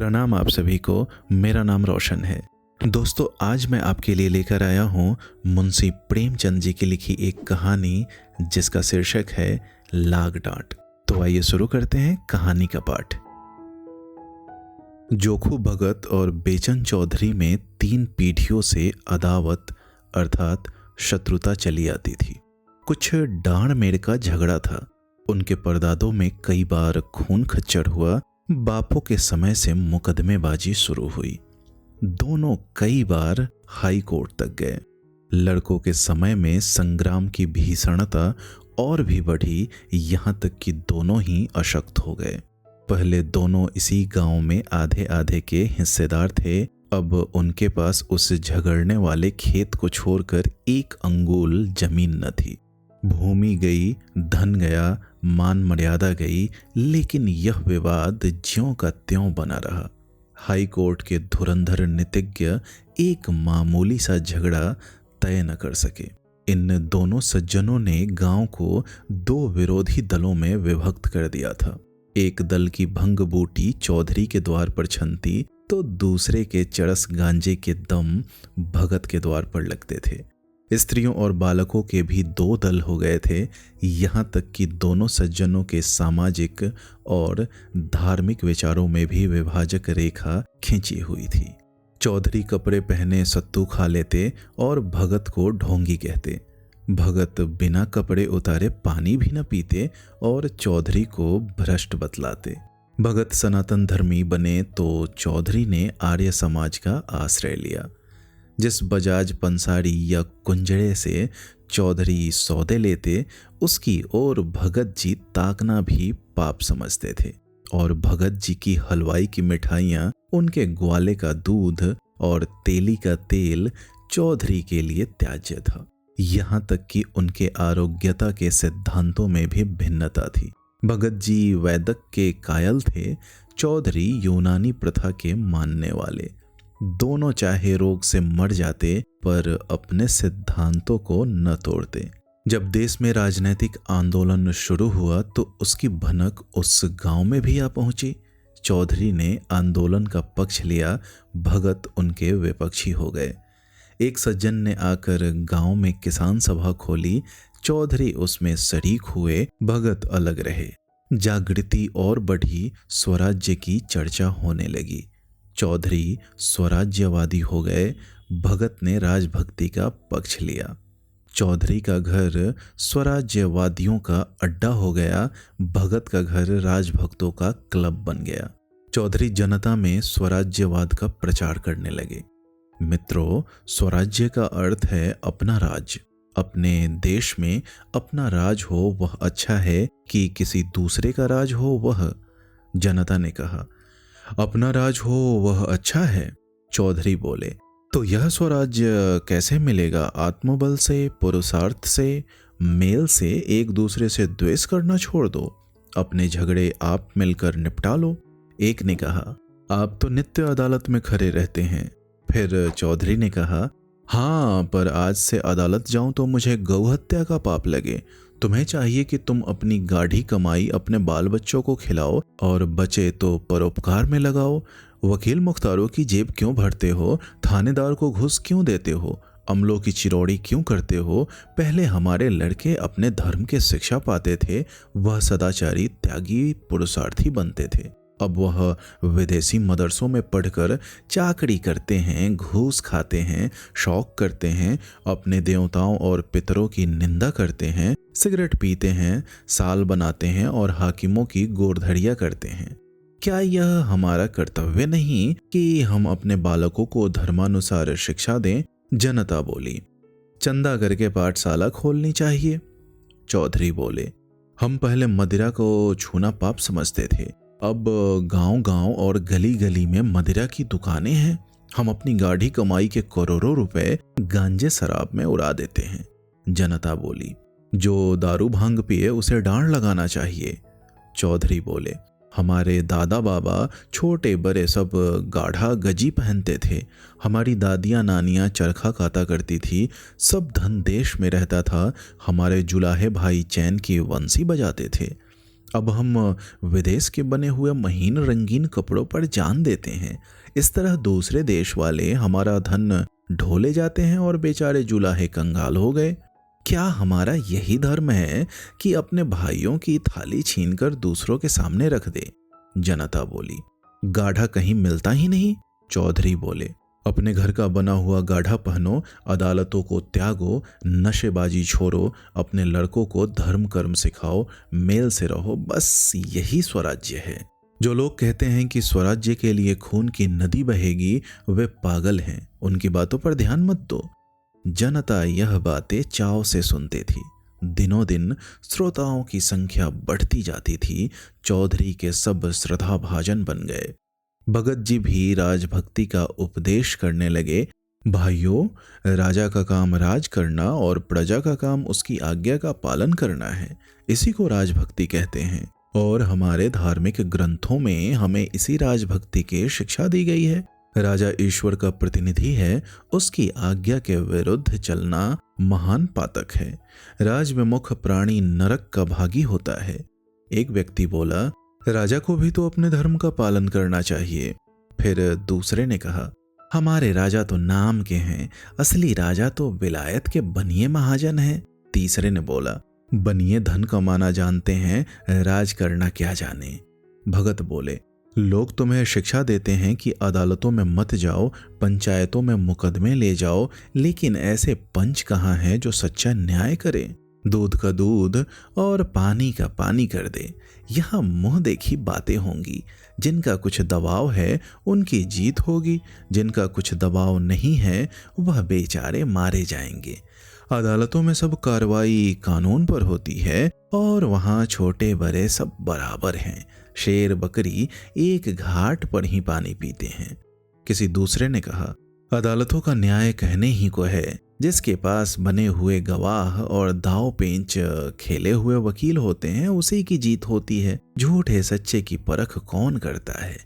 प्रणाम आप सभी को। मेरा नाम रोशन है। दोस्तों, आज मैं आपके लिए लेकर आया हूँ मुंशी प्रेमचंद जी की लिखी एक कहानी जिसका शीर्षक है लाग डांट। तो आइए शुरू करते हैं कहानी का पाठ। जोखू भगत और बेचन चौधरी में 3 पीढ़ियों से अदावत अर्थात शत्रुता चली आती थी। कुछ डांड मेड़ का झगड़ा था। उनके परदादों में कई बार खून खच्चर हुआ। बापों के समय से मुकदमेबाजी शुरू हुई। दोनों कई बार हाई कोर्ट तक गए। लड़कों के समय में संग्राम की भीषणता और भी बढ़ी, यहाँ तक कि दोनों ही अशक्त हो गए। पहले दोनों इसी गांव में आधे आधे के हिस्सेदार थे। अब उनके पास उस झगड़ने वाले खेत को छोड़कर एक अंगुल जमीन न थी। भूमि गई, धन गया, मान मर्यादा गई, लेकिन यह विवाद ज्यों का त्यों बना रहा। हाई कोर्ट के धुरंधर नीतिज्ञ एक मामूली सा झगड़ा तय न कर सके। इन दोनों सज्जनों ने गांव को 2 विरोधी दलों में विभक्त कर दिया था। एक दल की भंग बूटी चौधरी के द्वार पर छनती तो दूसरे के चरस गांजे के दम भगत के द्वार पर लगते थे। स्त्रियों और बालकों के भी 2 दल हो गए थे। यहाँ तक कि दोनों सज्जनों के सामाजिक और धार्मिक विचारों में भी विभाजक रेखा खींची हुई थी। चौधरी कपड़े पहने सत्तू खा लेते और भगत को ढोंगी कहते। भगत बिना कपड़े उतारे पानी भी न पीते और चौधरी को भ्रष्ट बतलाते। भगत सनातन धर्मी बने तो चौधरी ने आर्य समाज का आश्रय लिया। जिस बजाज पंसारी या कुंजड़े से चौधरी सौदे लेते, उसकी ओर भगत जी ताकना भी पाप समझते थे और भगत जी की हलवाई की मिठाइयाँ, उनके ग्वाले का दूध और तेली का तेल चौधरी के लिए त्याज्य था। यहाँ तक कि उनके आरोग्यता के सिद्धांतों में भी भिन्नता थी। भगत जी वैदक के कायल थे, चौधरी यूनानी प्रथा के मानने वाले। दोनों चाहे रोग से मर जाते पर अपने सिद्धांतों को न तोड़ते। जब देश में राजनीतिक आंदोलन शुरू हुआ तो उसकी भनक उस गांव में भी आ पहुंची। चौधरी ने आंदोलन का पक्ष लिया, भगत उनके विपक्षी हो गए। एक सज्जन ने आकर गांव में किसान सभा खोली, चौधरी उसमें शरीक हुए, भगत अलग रहे। जागृति और बढ़ी, स्वराज्य की चर्चा होने लगी। चौधरी स्वराज्यवादी हो गए, भगत ने राजभक्ति का पक्ष लिया। चौधरी का घर स्वराज्यवादियों का अड्डा हो गया, भगत का घर राजभक्तों का क्लब बन गया। चौधरी जनता में स्वराज्यवाद का प्रचार करने लगे। मित्रों, स्वराज्य का अर्थ है अपना राज्य। अपने देश में अपना राज हो वह अच्छा है कि किसी दूसरे का राज हो वह? जनता ने कहा, अपना राज हो वह अच्छा है। चौधरी बोले, तो यह स्वराज्य कैसे मिलेगा? आत्मबल से, पुरुषार्थ से, मेल से। एक दूसरे से द्वेष करना छोड़ दो, अपने झगड़े आप मिलकर निपटा लो। एक ने कहा, आप तो नित्य अदालत में खड़े रहते हैं। फिर चौधरी ने कहा, हाँ, पर आज से अदालत जाऊं तो मुझे गौहत्या का पाप लगे। तुम्हें चाहिए कि तुम अपनी गाढ़ी कमाई अपने बाल बच्चों को खिलाओ और बचे तो परोपकार में लगाओ। वकील मुख्तारों की जेब क्यों भरते हो? थानेदार को घूस क्यों देते हो? अमलों की चिरौड़ी क्यों करते हो? पहले हमारे लड़के अपने धर्म के शिक्षा पाते थे, वह सदाचारी, त्यागी, पुरुषार्थी बनते थे। अब वह विदेशी मदरसों में पढ़कर चाकरी करते हैं, घूस खाते हैं, शौक करते हैं, अपने देवताओं और पितरों की निंदा करते हैं, सिगरेट पीते हैं, साल बनाते हैं और हाकिमों की गोरधड़िया करते हैं। क्या यह हमारा कर्तव्य नहीं कि हम अपने बालकों को धर्मानुसार शिक्षा दें? जनता बोली, चंदा करके पाठशाला खोलनी चाहिए। चौधरी बोले, हम पहले मदिरा को छूना पाप समझते थे, अब गांव-गांव और गली-गली में मदिरा की दुकानें हैं। हम अपनी गाढ़ी कमाई के करोड़ों रुपए गांजे शराब में उड़ा देते हैं। जनता बोली, जो दारू भांग पिए उसे डांड लगाना चाहिए। चौधरी बोले, हमारे दादा बाबा छोटे बड़े सब गाढ़ा गजी पहनते थे। हमारी दादियाँ नानियाँ चरखा काता करती थी। सब धन देश में रहता था। हमारे जुलाहे भाई चैन की वंशी बजाते थे। अब हम विदेश के बने हुए महीन रंगीन कपड़ों पर जान देते हैं। इस तरह दूसरे देश वाले हमारा धन ढोले जाते हैं और बेचारे जुलाहे कंगाल हो गए। क्या हमारा यही धर्म है कि अपने भाइयों की थाली छीनकर दूसरों के सामने रख दे? जनता बोली। गाढ़ा कहीं मिलता ही नहीं। चौधरी बोले। अपने घर का बना हुआ गाढ़ा पहनो, अदालतों को त्यागो, नशेबाजी छोड़ो, अपने लड़कों को धर्म कर्म सिखाओ, मेल से रहो, बस यही स्वराज्य है। जो लोग कहते हैं कि स्वराज्य के लिए खून की नदी बहेगी, वे पागल हैं। उनकी बातों पर ध्यान मत दो। जनता यह बातें चाव से सुनती थी। दिनों दिन श्रोताओं की संख्या बढ़ती जाती थी। चौधरी के सब श्रद्धाभाजन बन गए। भगत जी भी राजभक्ति का उपदेश करने लगे। भाइयों, राजा का काम राज करना और प्रजा का काम उसकी आज्ञा का पालन करना है। इसी को राजभक्ति कहते हैं और हमारे धार्मिक ग्रंथों में हमें इसी राजभक्ति की शिक्षा दी गई है। राजा ईश्वर का प्रतिनिधि है, उसकी आज्ञा के विरुद्ध चलना महान पातक है। राजविमुख प्राणी नरक का भागी होता है। एक व्यक्ति बोला, राजा को भी तो अपने धर्म का पालन करना चाहिए। फिर दूसरे ने कहा, हमारे राजा तो नाम के हैं, असली राजा तो विलायत के बनिए महाजन हैं। तीसरे ने बोला, बनिए धन कमाना जानते हैं, राज करना क्या जाने। भगत बोले, लोग तुम्हें शिक्षा देते हैं कि अदालतों में मत जाओ, पंचायतों में मुकदमे ले जाओ, लेकिन ऐसे पंच कहाँ हैं जो सच्चा न्याय करें, दूध का दूध और पानी का पानी कर दे। यहाँ मुंह देखी बातें होंगी। जिनका कुछ दबाव है उनकी जीत होगी, जिनका कुछ दबाव नहीं है वह बेचारे मारे जाएंगे। अदालतों में सब कार्रवाई कानून पर होती है और वहाँ छोटे बड़े सब बराबर हैं। शेर बकरी एक घाट पर ही पानी पीते हैं। किसी दूसरे ने कहा, अदालतों का न्याय कहने ही को है। जिसके पास बने हुए गवाह और दाव पेंच खेले हुए वकील होते हैं उसी की जीत होती है। झूठे सच्चे की परख कौन करता है?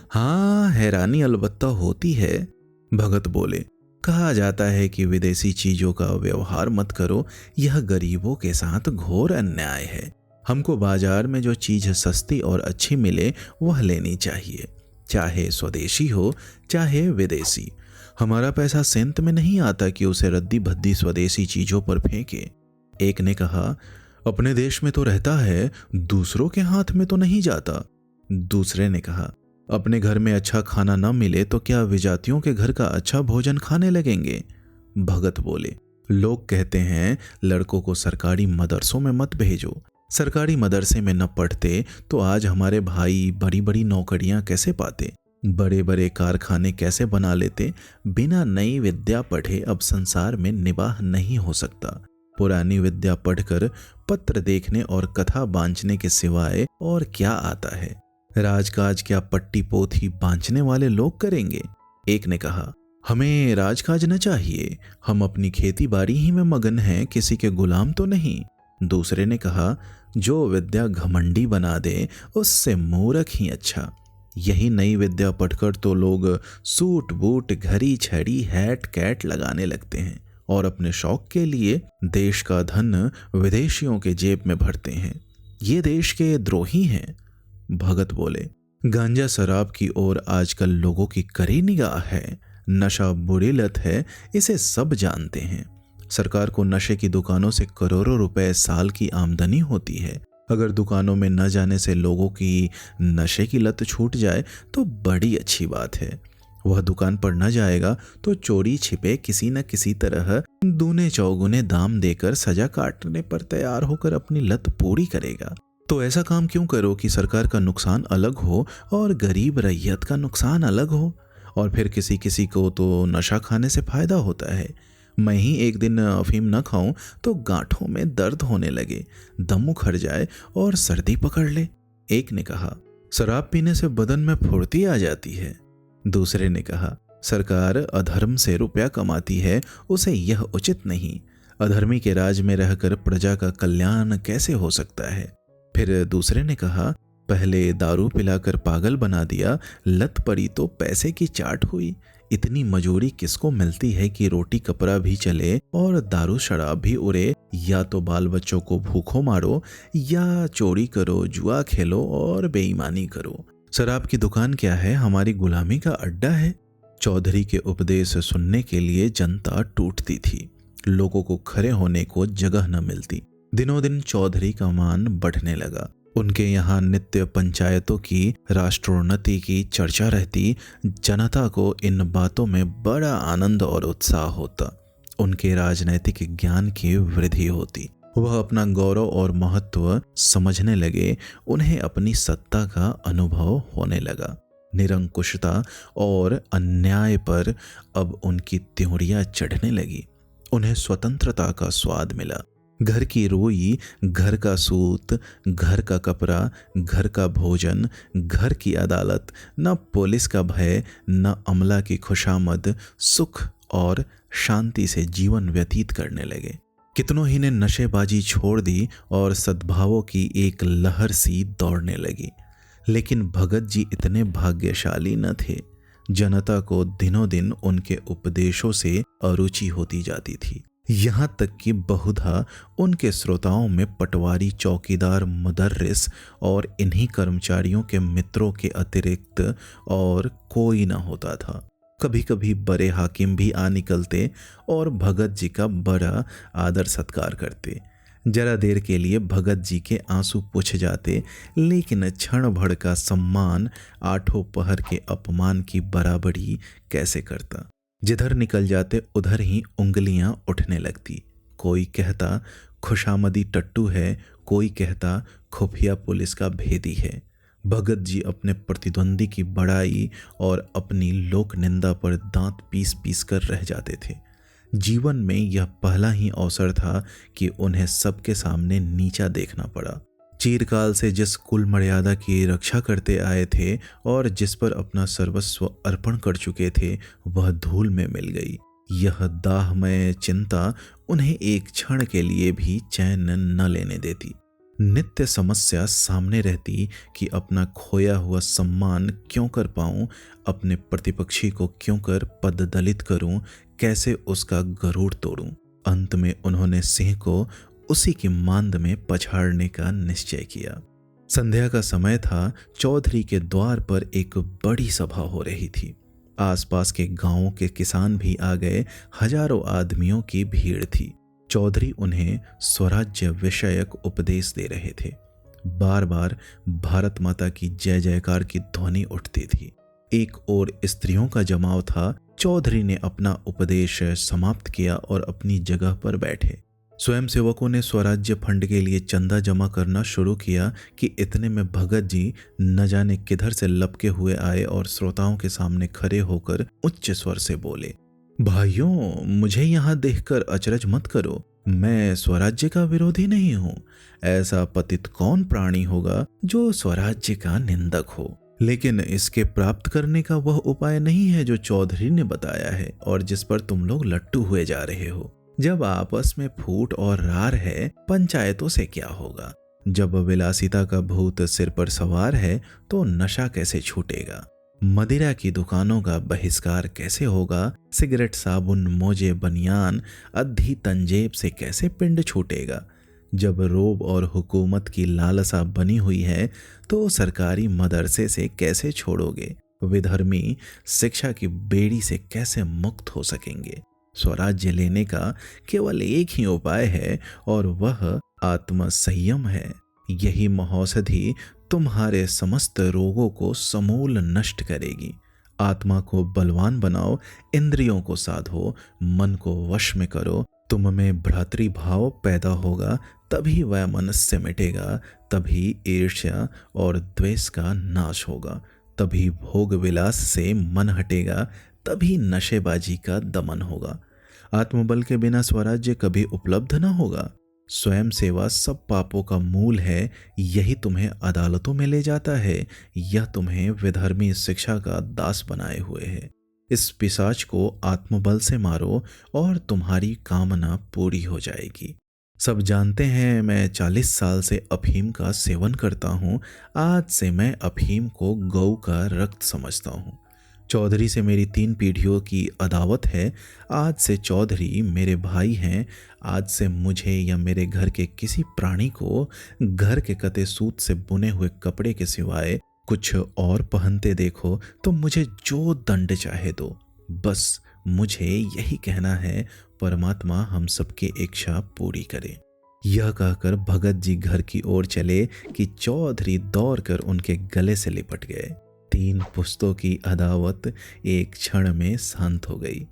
हाँ, हैरानी अलबत्ता होती है। भगत बोले, कहा जाता है कि विदेशी चीजों का व्यवहार मत करो, यह गरीबों के साथ घोर अन्याय है। हमको बाजार में जो चीज सस्ती और अच्छी मिले वह लेनी चाहिए, चाहे स्वदेशी हो चाहे विदेशी। हमारा पैसा सेंत में नहीं आता कि उसे रद्दी भद्दी स्वदेशी चीजों पर फेंके। एक ने कहा, अपने देश में तो रहता है, दूसरों के हाथ में तो नहीं जाता। दूसरे ने कहा, अपने घर में अच्छा खाना न मिले तो क्या विजातियों के घर का अच्छा भोजन खाने लगेंगे? भगत बोले, लोग कहते हैं लड़कों को सरकारी मदरसों में मत भेजो। सरकारी मदरसे में न पढ़ते तो आज हमारे भाई बड़ी बड़ी नौकरियां कैसे पाते, बड़े बड़े कारखाने कैसे बना लेते। बिना नई विद्या पढ़े अब संसार में निवाह नहीं हो सकता। पुरानी विद्या पढ़कर पत्र देखने और कथा बांचने के सिवाय और क्या आता है? राजकाज क्या पट्टी पोथी बांचने वाले लोग करेंगे? एक ने कहा, हमें राजकाज न चाहिए, हम अपनी खेती बाड़ी ही में मगन हैं, किसी के गुलाम तो नहीं। दूसरे ने कहा, जो विद्या घमंडी बना दे उससे मूर्ख ही अच्छा। यही नई विद्या पढ़कर तो लोग सूट बूट घड़ी छड़ी हैट कैट लगाने लगते हैं और अपने शौक के लिए देश का धन विदेशियों के जेब में भरते हैं। ये देश के द्रोही हैं। भगत बोले, गांजा शराब की ओर आजकल लोगों की कड़ी निगाह है। नशा बुरी लत है, इसे सब जानते हैं। सरकार को नशे की दुकानों से करोड़ों रुपए साल की आमदनी होती है। अगर दुकानों में न जाने से लोगों की नशे की लत छूट जाए तो बड़ी अच्छी बात है। वह दुकान पर न जाएगा तो चोरी छिपे किसी न किसी तरह दूने चौगुने दाम देकर सजा काटने पर तैयार होकर अपनी लत पूरी करेगा। तो ऐसा काम क्यों करो कि सरकार का नुकसान अलग हो और गरीब रैयत का नुकसान अलग हो। और फिर किसी किसी को तो नशा खाने से फायदा होता है। मैं ही एक दिन अफीम न खाऊं तो गांठों में दर्द होने लगे, दम उखड़ जाए और सर्दी पकड़ ले। एक ने कहा, शराब पीने से बदन में फुर्ती आ जाती है। दूसरे ने कहा, सरकार अधर्म से रुपया कमाती है, उसे यह उचित नहीं। अधर्मी के राज में रहकर प्रजा का कल्याण कैसे हो सकता है। फिर दूसरे ने कहा, पहले दारू पिलाकर पागल बना दिया, लत पड़ी तो पैसे की चाट हुई। इतनी मजूरी किसको मिलती है कि रोटी कपड़ा भी चले और दारू शराब भी उड़े? या तो बाल बच्चों को भूखों मारो, या चोरी करो, जुआ खेलो और बेईमानी करो। शराब की दुकान क्या है, हमारी गुलामी का अड्डा है। चौधरी के उपदेश सुनने के लिए जनता टूटती थी। लोगों को खड़े होने को जगह न मिलती। दिनों दिन चौधरी का मान बढ़ने लगा। उनके यहाँ नित्य पंचायतों की, राष्ट्रोन्नति की चर्चा रहती। जनता को इन बातों में बड़ा आनंद और उत्साह होता। उनके राजनैतिक ज्ञान की वृद्धि होती। वह अपना गौरव और महत्व समझने लगे। उन्हें अपनी सत्ता का अनुभव होने लगा। निरंकुशता और अन्याय पर अब उनकी त्योरियां चढ़ने लगी। उन्हें स्वतंत्रता का स्वाद मिला। घर की रोई, घर का सूत, घर का कपड़ा, घर का भोजन, घर की अदालत, न पुलिस का भय, न अमला की खुशामद, सुख और शांति से जीवन व्यतीत करने लगे। कितनों ही ने नशेबाजी छोड़ दी और सद्भावों की एक लहर सी दौड़ने लगी। लेकिन भगत जी इतने भाग्यशाली न थे। जनता को दिनों दिन उनके उपदेशों से अरुचि होती जाती थी। यहाँ तक कि बहुधा उनके श्रोताओं में पटवारी, चौकीदार, मुदर्रिस और इन्हीं कर्मचारियों के मित्रों के अतिरिक्त और कोई न होता था। कभी कभी बड़े हाकिम भी आ निकलते और भगत जी का बड़ा आदर सत्कार करते। जरा देर के लिए भगत जी के आंसू पुछ जाते, लेकिन क्षण भर का सम्मान आठों पहर के अपमान की बराबरी कैसे करता। जिधर निकल जाते उधर ही उंगलियां उठने लगती। कोई कहता खुशामदी टट्टू है, कोई कहता खुफिया पुलिस का भेदी है। भगत जी अपने प्रतिद्वंदी की बड़ाई और अपनी लोक निंदा पर दांत पीस पीस कर रह जाते थे। जीवन में यह पहला ही अवसर था कि उन्हें सबके सामने नीचा देखना पड़ा। चिरकाल से जिस कुल मर्यादा की रक्षा करते आए थे और जिस पर अपना सर्वस्व अर्पण कर चुके थे, वह धूल में मिल गई। यह दाहमय चिंता उन्हें एक क्षण के लिए भी चैन न लेने देती। नित्य समस्या सामने रहती कि अपना खोया हुआ सम्मान क्यों कर पाऊं, अपने प्रतिपक्षी को क्यों कर पददलित करूं, कैसे उसका गरुड़ तोड़ूं। अंत में उन्होंने सिंह को उसी की मांद में पछाड़ने का निश्चय किया। संध्या का समय था। चौधरी के द्वार पर एक बड़ी सभा हो रही थी। आसपास के गांवों के किसान भी आ गए। हजारों आदमियों की भीड़ थी। चौधरी उन्हें स्वराज्य विषयक उपदेश दे रहे थे। बार बार भारत माता की जय जयकार की ध्वनि उठती थी। एक ओर स्त्रियों का जमाव था। चौधरी ने अपना उपदेश समाप्त किया और अपनी जगह पर बैठे। स्वयंसेवकों ने स्वराज्य फंड के लिए चंदा जमा करना शुरू किया कि इतने में भगत जी न जाने किधर से लपके हुए आए और श्रोताओं के सामने खड़े होकर उच्च स्वर से बोले, भाइयों, मुझे यहाँ देखकर अचरज मत करो। मैं स्वराज्य का विरोधी नहीं हूँ। ऐसा पतित कौन प्राणी होगा जो स्वराज्य का निंदक हो? लेकिन इसके प्राप्त करने का वह उपाय नहीं है जो चौधरी ने बताया है और जिस पर तुम लोग लट्टू हुए जा रहे हो। जब आपस में फूट और रार है, पंचायतों से क्या होगा? जब विलासिता का भूत सिर पर सवार है तो नशा कैसे छूटेगा? मदिरा की दुकानों का बहिष्कार कैसे होगा? सिगरेट, साबुन, मोजे, बनियान, अद्धी तंजेब से कैसे पिंड छूटेगा? जब रोब और हुकूमत की लालसा बनी हुई है तो सरकारी मदरसे से कैसे छोड़ोगे? विधर्मी शिक्षा की बेड़ी से कैसे मुक्त हो सकेंगे? स्वराज्य लेने का केवल एक ही उपाय है और वह आत्मसंयम है। यही महौषधि तुम्हारे समस्त रोगों को समूल नष्ट करेगी। आत्मा को बलवान बनाओ, इंद्रियों को साधो, मन को वश में करो। तुम में भ्रातृभाव पैदा होगा, तभी वह मनुष्य मिटेगा, तभी ईर्ष्या और द्वेष का नाश होगा, तभी भोग विलास से मन हटेगा, तभी नशेबाजी का दमन होगा। आत्मबल के बिना स्वराज्य कभी उपलब्ध न होगा। स्वयं सेवा सब पापों का मूल है। यही तुम्हें अदालतों में ले जाता है। यह तुम्हें विधर्मी शिक्षा का दास बनाए हुए है। इस पिशाच को आत्मबल से मारो और तुम्हारी कामना पूरी हो जाएगी। सब जानते हैं मैं 40 साल से अफीम का सेवन करता हूँ। आज से मैं अफीम को गऊ का रक्त समझता हूँ। चौधरी से मेरी 3 पीढ़ियों की अदावत है। आज से चौधरी मेरे भाई हैं। आज से मुझे या मेरे घर के किसी प्राणी को घर के कते सूत से बुने हुए कपड़े के सिवाय कुछ और पहनते देखो तो मुझे जो दंड चाहे दो। बस मुझे यही कहना है, परमात्मा हम सबकी इच्छा पूरी करे। यह कहकर भगत जी घर की ओर चले कि चौधरी दौड़कर उनके गले से लिपट गए। 3 पुस्तों की अदावत एक क्षण में शांत हो गई।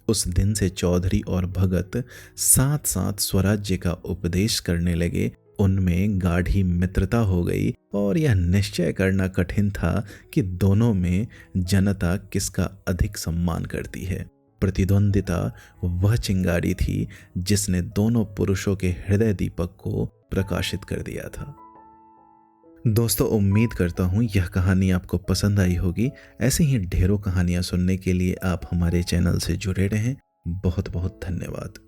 उस दिन से चौधरी और भगत साथ साथ स्वराज्य का उपदेश करने लगे। उनमें गाढ़ी मित्रता हो गई और यह निश्चय करना कठिन था कि दोनों में जनता किसका अधिक सम्मान करती है। प्रतिद्वंदिता वह चिंगारी थी जिसने दोनों पुरुषों के हृदय दीपक को प्रकाशित कर दिया था। दोस्तों, उम्मीद करता हूँ यह कहानी आपको पसंद आई होगी। ऐसे ही ढेरों कहानियाँ सुनने के लिए आप हमारे चैनल से जुड़े रहें। बहुत बहुत धन्यवाद।